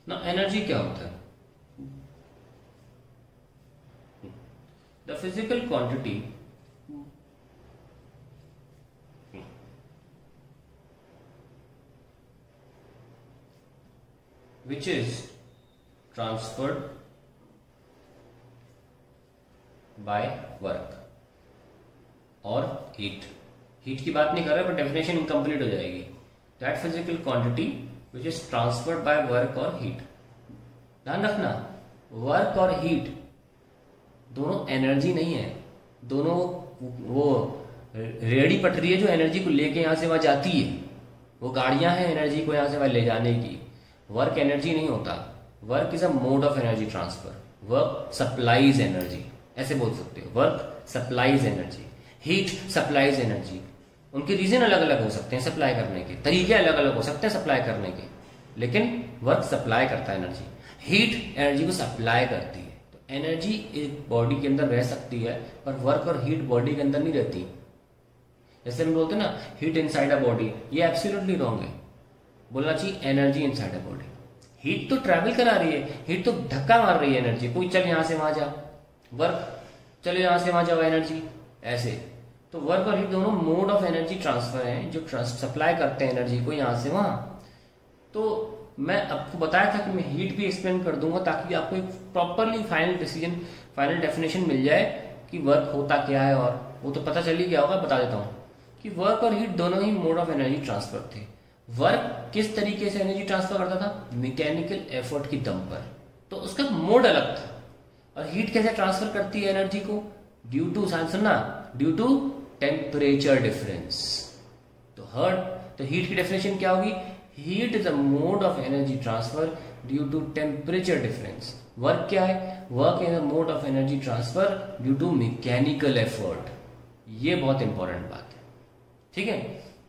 ना एनर्जी क्या होता है? The physical quantity which is transferred by work और heat. हीट की बात नहीं कर रहे पर डेफिनेशन इनकम्प्लीट हो जाएगी. That physical quantity which is transferred by work और हीट. ध्यान रखना, वर्क और हीट दोनों एनर्जी नहीं है. दोनों वो रेडी पटरी है जो एनर्जी को लेके यहां से वहां जाती है. वो गाड़ियां हैं एनर्जी को यहां से वहां ले जाने की. वर्क एनर्जी नहीं होता. Work is a mode of energy transfer. Work supplies energy, ऐसे बोल सकते हो. Work supplies energy, heat supplies energy. उनके रीजन अलग अलग हो सकते हैं सप्लाई करने के, तरीके अलग अलग हो सकते हैं सप्लाई करने के, लेकिन वर्क सप्लाई करता है एनर्जी. हीट एनर्जी को सप्लाई करती है. तो एनर्जी एक बॉडी के अंदर रह सकती है पर वर्क और हीट बॉडी के अंदर नहीं रहती. जैसे हम बोलते हैं ना हीट इनसाइड अ बॉडी, ये एब्सोल्युटली रॉन्ग है. बोलना चाहिए energy inside a body. Heat तो ट्रैवल करा रही है, हीट तो धक्का मार रही है एनर्जी. कोई चल यहां से वहां जा, वर्क चले यहां से वहां जाओ एनर्जी, ऐसे. तो वर्क और हीट दोनों मोड ऑफ एनर्जी ट्रांसफर हैं जो सप्लाई करते हैं एनर्जी को यहां से वहां. तो मैं आपको बताया था कि मैं हीट भी एक्सप्लेन कर दूंगा ताकि आपको एक properly final decision, final definition मिल जाए कि वर्क होता क्या है. और वो तो पता चल ही गया होगा, बता देता हूं कि वर्क और हीट दोनों ही मोड ऑफ एनर्जी ट्रांसफर थे. वर्क किस तरीके से एनर्जी ट्रांसफर करता था? मैकेनिकल एफर्ट की दम पर, तो उसका मोड अलग था. और हीट कैसे ट्रांसफर करती है एनर्जी को? ड्यू टू, सुनना, ड्यू टू टेम्परेचर डिफरेंस. तो हीट की डेफिनेशन क्या होगी? Heat is a mode of energy transfer due to temperature difference. Work क्या है? Work is a mode of energy transfer due to mechanical effort. ये बहुत important बात है. ठीक है,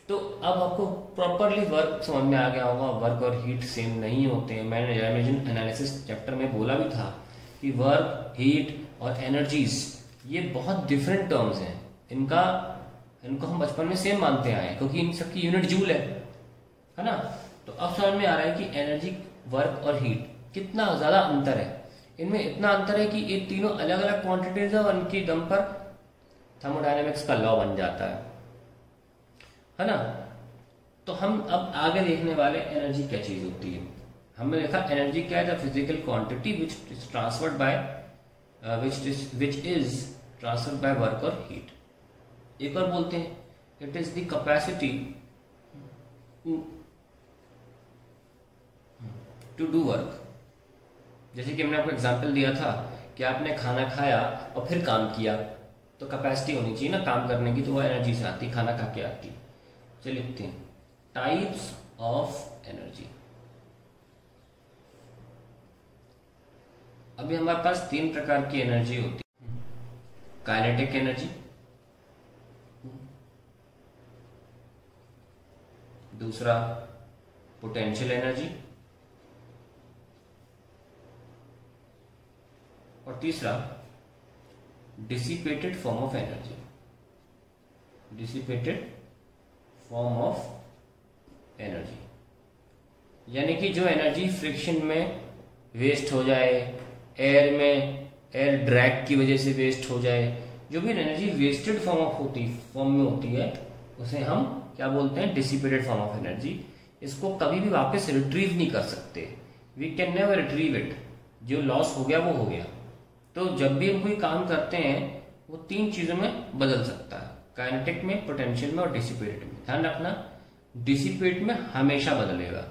तो अब आपको प्रॉपरली वर्क समझ में आ गया होगा. वर्क और हीट सेम नहीं होते हैं. मैंने डायमेंशन एनालिसिस चैप्टर में बोला भी था कि वर्क, हीट और एनर्जीज ये बहुत डिफरेंट टर्म्स हैं. इनको हम बचपन में सेम मानते आए हैं क्योंकि इन सबकी यूनिट जूल है ना. तो अब समझ में आ रहा है कि एनर्जी, वर्क और हीट कितना ज्यादा अंतर है. इनमें इतना अंतर है कि ये तीनों अलग अलग क्वांटिटीज है और इनकी दम पर थर्मोडायनेमिक्स का लॉ बन जाता है ना. तो हम अब आगे देखने वाले एनर्जी क्या चीज होती है. हमने देखा एनर्जी क्या है? The physical quantity which is transferred by which is transferred by work और हीट. एक और बोलते हैं it is the capacity to do work. जैसे कि हमने आपको एग्जांपल दिया था कि आपने खाना खाया और फिर काम किया, तो कैपेसिटी होनी चाहिए ना काम करने की, तो वो एनर्जी से आती, खाना खा के आती. चलिए लिखते हैं टाइप्स ऑफ एनर्जी. अभी हमारे पास 3 प्रकार की एनर्जी होती है. काइनेटिक एनर्जी, दूसरा पोटेंशियल एनर्जी और तीसरा dissipated form of energy. Dissipated form of energy यानी कि जो एनर्जी फ्रिक्शन में वेस्ट हो जाए, एयर में एयर ड्रैग की वजह से वेस्ट हो जाए, जो भी एनर्जी वेस्टेड फॉर्म में होती है उसे हम क्या बोलते हैं? Dissipated form of energy. इसको कभी भी वापस रिट्रीव नहीं कर सकते. We can never retrieve it. जो लॉस हो गया वो हो गया. तो जब भी हम कोई काम करते हैं वो 3 चीजों में बदल सकता है, काइनेटिक में, पोटेंशियल में और डिसिपेटेड में. ध्यान रखना, डिसिपेट में हमेशा बदलेगा.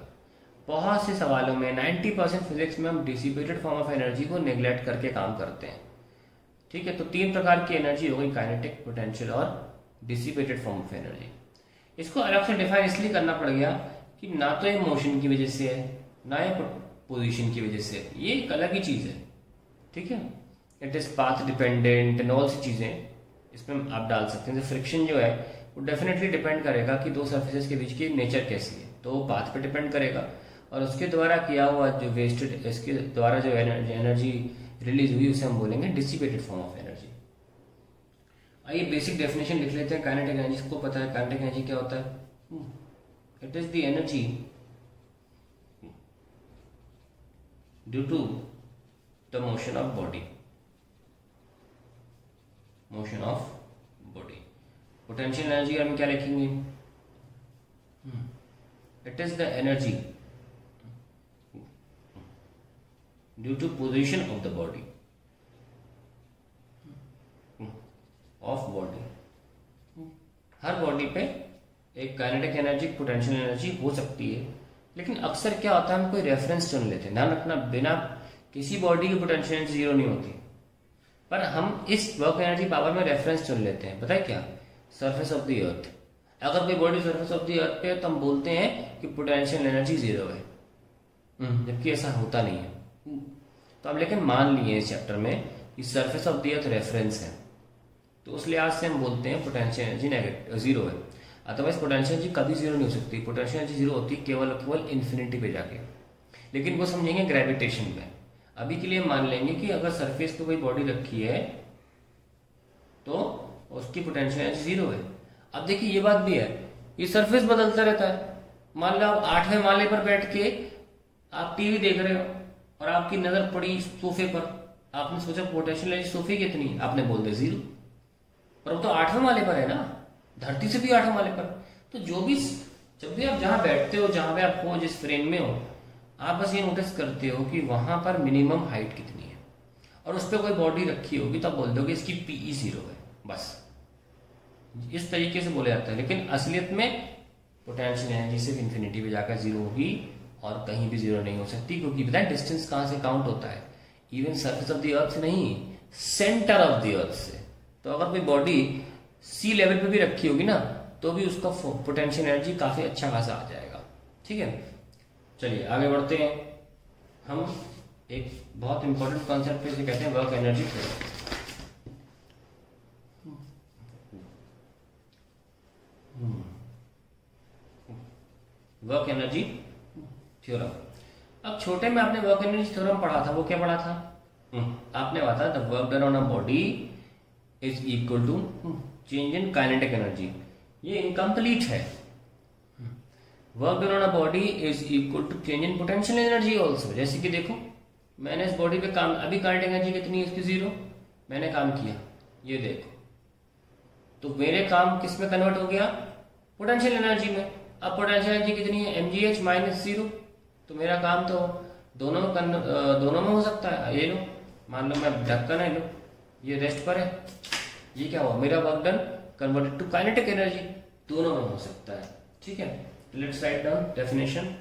बहुत से सवालों में 90% फिजिक्स में हम डिसिपेटेड फॉर्म ऑफ एनर्जी को नेग्लेक्ट करके काम करते हैं. ठीक है, तो 3 प्रकार की एनर्जी हो गई, काइनेटिक, पोटेंशियल और डिसिपेटेड फॉर्म ऑफ एनर्जी. इसको अलग से डिफाइन इसलिए करना पड़ गया कि ना तो ये मोशन की वजह से है, ना ये पोजीशन की वजह से. ये एक अलग ही चीज है. ठीक है, it is path dependent and all सी चीजें इसमें आप डाल सकते हैं. फ्रिक्शन जो है वो डेफिनेटली डिपेंड करेगा कि 2 सर्फेसेस के बीच की नेचर कैसी है, तो वो पाथ पे डिपेंड करेगा. और उसके द्वारा किया हुआ जो वेस्टेड, इसके द्वारा जो एनर्जी रिलीज हुई उसे हम बोलेंगे डिसिपेटेड फॉर्म ऑफ एनर्जी. आइए बेसिक डेफिनेशन लिख लेते हैं काइनेटिक एनर्जी. को पता है काइनेटिक एनर्जी क्या होता है? It is the energy due to the motion of body, motion of body. Potential energy हम क्या लिखेंगे? It is the energy due to position of the body, of body. हर बॉडी पे एक काइनेटिक एनर्जी, पोटेंशियल एनर्जी हो सकती है, लेकिन अक्सर क्या होता है हम कोई रेफरेंस चुन लेते हैं। ध्यान रखना, बिना किसी बॉडी की पोटेंशियल एनर्जी जीरो नहीं होती, पर हम इस वर्क एनर्जी पावर में रेफरेंस चुन लेते हैं। पता है क्या? Surface of the earth. अगर कोई body surface of the earth पे है तो हम बोलते हैं कि पोटेंशियल एनर्जी जीरो है, जबकि ऐसा होता नहीं है। तो हम लेकिन मान लिए इस चैप्टर में कि surface of the earth reference है, तो उस लिहाज से हम बोलते हैं पोटेंशियल एनर्जी नेगेटिव जीरो है। अदरवाइज पोटेंशियल एनर्जी कभी जीरो नहीं हो सकती। पोटेंशियल एनर्जी जीरो होती है केवल इन्फिनिटी पे जाके, लेकिन वो समझेंगे ग्रेविटेशन में। अभी के लिए मान लेंगे कि अगर सरफेस पे कोई बॉडी रखी है तो उसकी पोटेंशियल एनर्जी जीरो है। अब देखिए ये बात भी है, ये सरफेस बदलता रहता है। मान लो आप 8वें माले पर बैठ के आप टीवी देख रहे हो और आपकी नजर पड़ी सोफे पर, आपने सोचा पोटेंशियल एनर्जी सोफे की कितनी, आपने बोल दिया जीरो, पर वो तो 8वें माले पर है ना, धरती से भी 8वें माले पर। तो जब भी आप जहां बैठते हो, जहां पे आप हो, जिस फ्रेम में हो, आप बस ये नोटिस करते हो कि वहां पर मिनिमम हाइट कितनी है, और उस पर कोई बॉडी रखी होगी तो आप बोल दोगे इसकी पीई जीरो है। बस इस तरीके से बोला जाता है, लेकिन असलियत में पोटेंशियल एनर्जी सिर्फ इन्फिनिटी पे जाकर जीरो होगी और कहीं भी जीरो नहीं हो सकती, क्योंकि पता है डिस्टेंस कहां से काउंट होता है? Even surface of the earth से नहीं, सेंटर ऑफ द अर्थ से। तो अगर कोई बॉडी सी लेवल पे भी रखी होगी ना, तो भी उसका पोटेंशियल एनर्जी काफी अच्छा खासा आ जाएगा। ठीक है, चलिए आगे बढ़ते हैं। हम एक बहुत इंपॉर्टेंट कॉन्सेप्ट पे इसे कहते हैं work energy theorem. Work energy theorem. अब छोटे में आपने वर्क एनर्जी थ्योरम पढ़ा था, वो क्या पढ़ा था? आपने पढ़ा था the work done on a body is equal to change in kinetic energy. ये इनकम्प्लीट है। Work done on a body is equal to change in potential energy also. जैसे कि देखो, मैंने इस बॉडी पे काम, अभी काइनेटिक एनर्जी कितनी है इसकी? जीरो। मैंने काम किया, ये देखो, तो मेरे काम किस में कन्वर्ट हो गया? पोटेंशियल एनर्जी में। अब पोटेंशियल एनर्जी कितनी है? mgh minus zero. तो मेरा काम तो दोनों में हो सकता है। ये लो, मान लो मैं ढक्कन है, लो ये रेस्ट पर है, ये क्या हुआ? मेरा work done converted to kinetic energy. दोनों में हो सकता है। ठीक है, let's write down definition.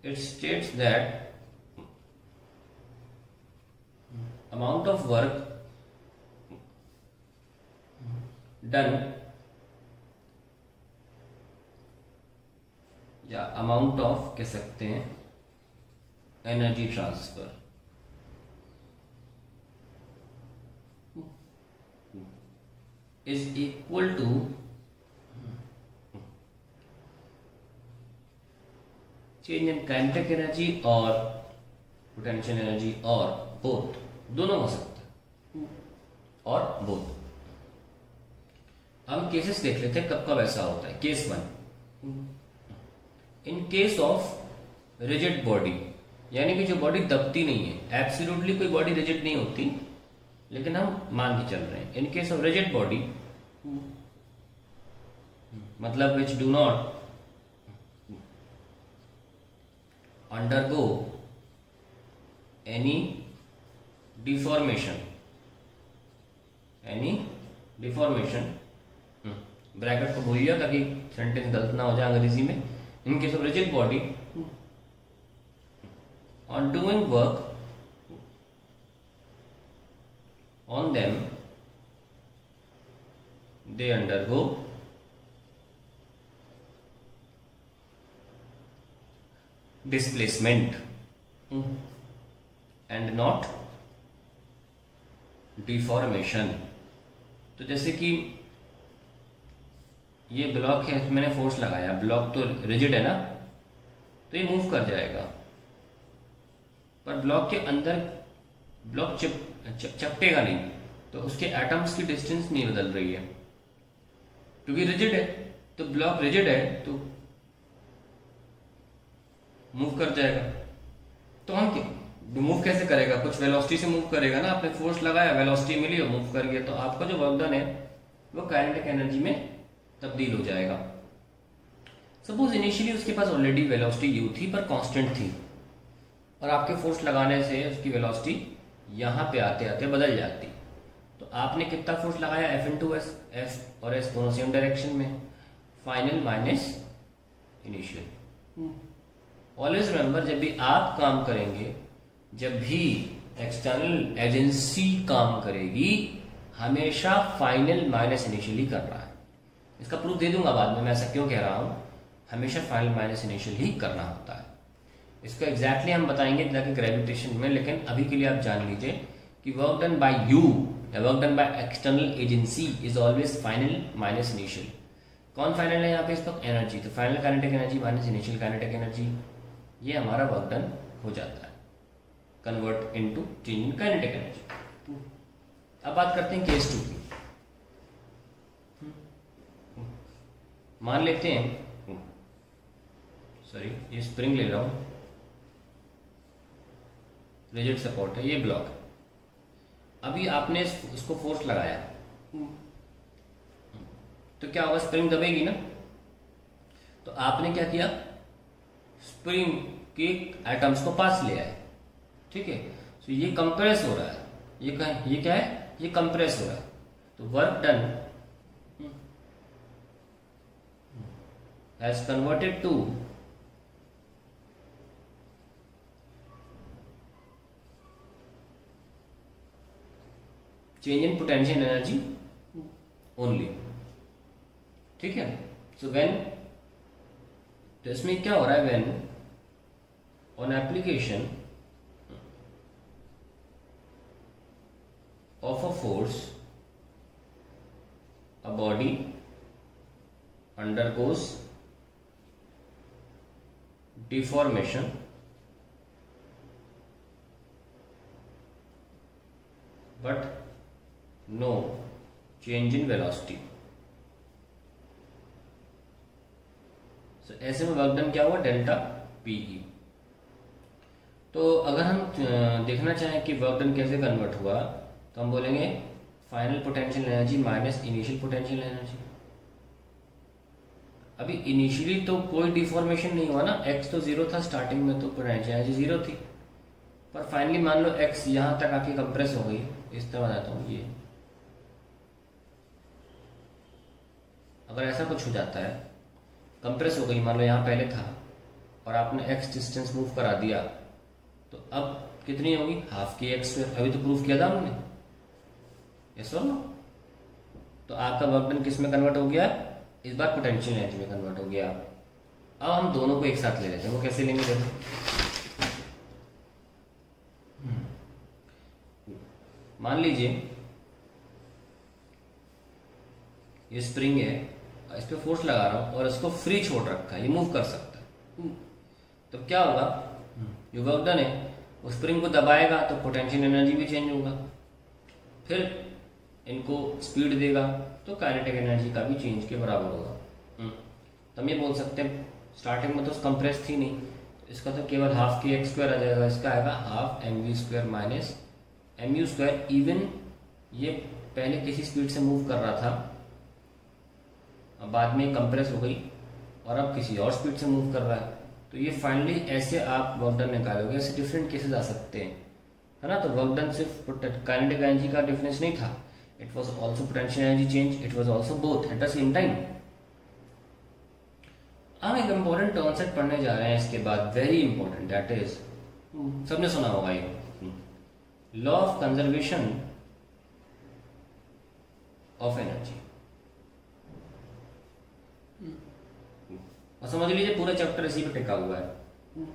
It states that amount of work done या अमाउंट ऑफ कह सकते हैं energy transfer is equal to change in kinetic energy और पोटेंशियल एनर्जी, और बोथ, दोनों हो सकता है, और बोथ। हम केसेस देख लेते हैं कब कब ऐसा होता है। Case 1, in case of rigid body, यानी कि जो बॉडी दबती नहीं है। एब्सोल्युटली कोई बॉडी रिजिड नहीं होती, लेकिन हम मान के चल रहे हैं। In case of rigid body, मतलब which do not undergo any deformation, bracket को भूलिए ताकि सेंटेंस गलत ना हो जाए अंग्रेजी में। इन case of rigid body on doing work on them, they undergo displacement and not deformation। तो जैसे कि ये ब्लॉक है, मैंने फोर्स लगाया, ब्लॉक तो रिजिड है ना, तो ये मूव कर जाएगा, पर ब्लॉक के अंदर ब्लॉक चपटेगा नहीं, तो उसके एटम्स की डिस्टेंस नहीं बदल रही है, क्योंकि रिजिड है। तो ब्लॉक रिजिड है तो मूव कर जाएगा। तो हम मूव कैसे करेगा, कुछ वेलोसिटी से मूव करेगा ना, आपने फोर्स लगाया, वेलोसिटी मिली और मूव कर गया, तो आपका जो वर्क डन है वो काइनेटिक एनर्जी में तब्दील हो जाएगा। सपोज इनिशियली उसके पास ऑलरेडी वेलोसिटी यू थी पर कांस्टेंट थी, और आपके फोर्स लगाने से उसकी वेलोसिटी यहाँ पे आते आते बदल जाती। तो आपने कितना फोर्स लगाया, एफ इंटू एस, एफ और एस दोनों सेम डायरेक्शन में, final minus initial. Always remember, जब भी आप काम करेंगे, जब भी एक्सटर्नल एजेंसी काम करेगी, हमेशा फाइनल माइनस इनिशियली कर रहा है। इसका प्रूफ दे दूंगा बाद में, मैं ऐसा क्यों कह रहा हूं, हमेशा फाइनल माइनस इनिशियल ही करना होता है। इसको एग्जैक्टली हम बताएंगे ताकि ग्रेविटेशन में, लेकिन अभी के लिए आप जान लीजिए कि वर्क डन बाय यू या work done by external agency is always final minus initial. कौन फाइनल है यहाँ पे इस वक्त, एनर्जी। तो final kinetic energy minus initial kinetic energy, ये हमारा वर्क डन हो जाता है, convert into change in kinetic energy. अब बात करते हैं केस 2 की। मान लेते हैं, सॉरी ये स्प्रिंग ले रहा हूं, रिजिड सपोर्ट है, ये ब्लॉक है। अभी आपने इसको फोर्स लगाया, तो क्या होगा, स्प्रिंग दबेगी ना। तो आपने क्या किया, स्प्रिंग के एटम्स को पास ले आए, ठीक है। तो ये कंप्रेस हो रहा है, ये क्या है, ये कंप्रेस हो रहा है। तो work done has converted to change in potential energy only, ठीक है। सो व्हेन, तो इसमें क्या हो रहा है, when on application of a force, a body undergoes deformation but no change in velocity। So ऐसे में वर्क डन क्या हुआ, डेल्टा पीई। तो अगर हम देखना चाहें कि वर्क डन कैसे कन्वर्ट हुआ, तो हम बोलेंगे final potential energy minus initial potential energy. अभी इनिशियली तो कोई डिफॉर्मेशन नहीं हुआ ना, एक्स तो जीरो था स्टार्टिंग में, तो पोटेंशियल एनर्जी जीरो थी, पर फाइनली मान लो एक्स यहां तक आके कंप्रेस हो गई। इस तरह बताता हूं, ये अगर ऐसा कुछ हो जाता है, कंप्रेस हो गई, मान लो यहां पहले था और आपने एक्स डिस्टेंस मूव करा दिया, तो अब कितनी होगी, हाफ की एक्स स्क्वायर। अभी तो प्रूफ किया था हमने, यस और नो। तो आपका वर्क डन किस में कन्वर्ट हो गया, इस बार पोटेंशियल एनर्जी में कन्वर्ट हो गया। अब हम दोनों को एक साथ ले लेते हैं, वो कैसे लेंगे देखो। मान लीजिए ये स्प्रिंग है, इस पे फोर्स लगा रहा हूं और इसको फ्री छोड़ रखा है, ये मूव कर सकता है। तो क्या होगा, जो वर्क डन है वो स्प्रिंग को दबाएगा तो पोटेंशियल एनर्जी भी चेंज होगा, फिर इनको स्पीड देगा तो काइनेटिक एनर्जी का भी चेंज के बराबर होगा। तो हम ये बोल सकते हैं, स्टार्टिंग में तो कंप्रेस थी नहीं, तो इसका तो केवल हाफ की एक्स स्क्वायर आ जाएगा, इसका आएगा half m v square minus m u square. Even ये पहले किसी स्पीड से मूव कर रहा था, अब बाद में कंप्रेस हो गई और अब किसी और स्पीड से मूव कर रहा है, तो ये फाइनली ऐसे आप वर्क डन निकालोगे। ऐसे डिफरेंट केसेस आ सकते हैं, है ना। तो वर्क डन सिर्फ काइनेटिक एनर्जी का डिफरेंस नहीं था, it was also potential energy change, it was also both at the same time. हम एक इंपॉर्टेंट कॉन्सेप्ट पढ़ने जा रहे हैं इसके बाद, वेरी इंपॉर्टेंट, दैट इज, सबने सुना होगा ये, law of conservation of energy. और समझ लीजिए पूरा चैप्टर इसी पे टिका हुआ है।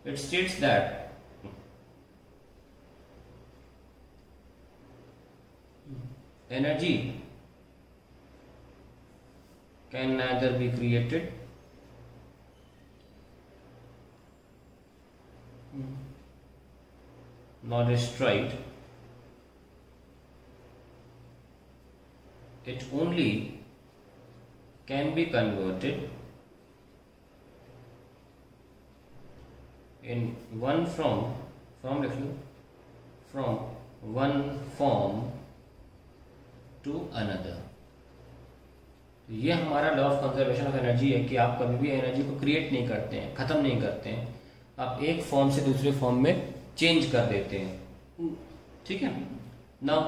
It states that energy can neither be created nor destroyed, it only can be converted in one from लिख लो, from one form to another. ये हमारा law of conservation of energy है कि आप कभी भी एनर्जी को क्रिएट नहीं करते हैं, खत्म नहीं करते हैं, आप एक फॉर्म से दूसरे फॉर्म में चेंज कर देते हैं। ठीक है। नाउ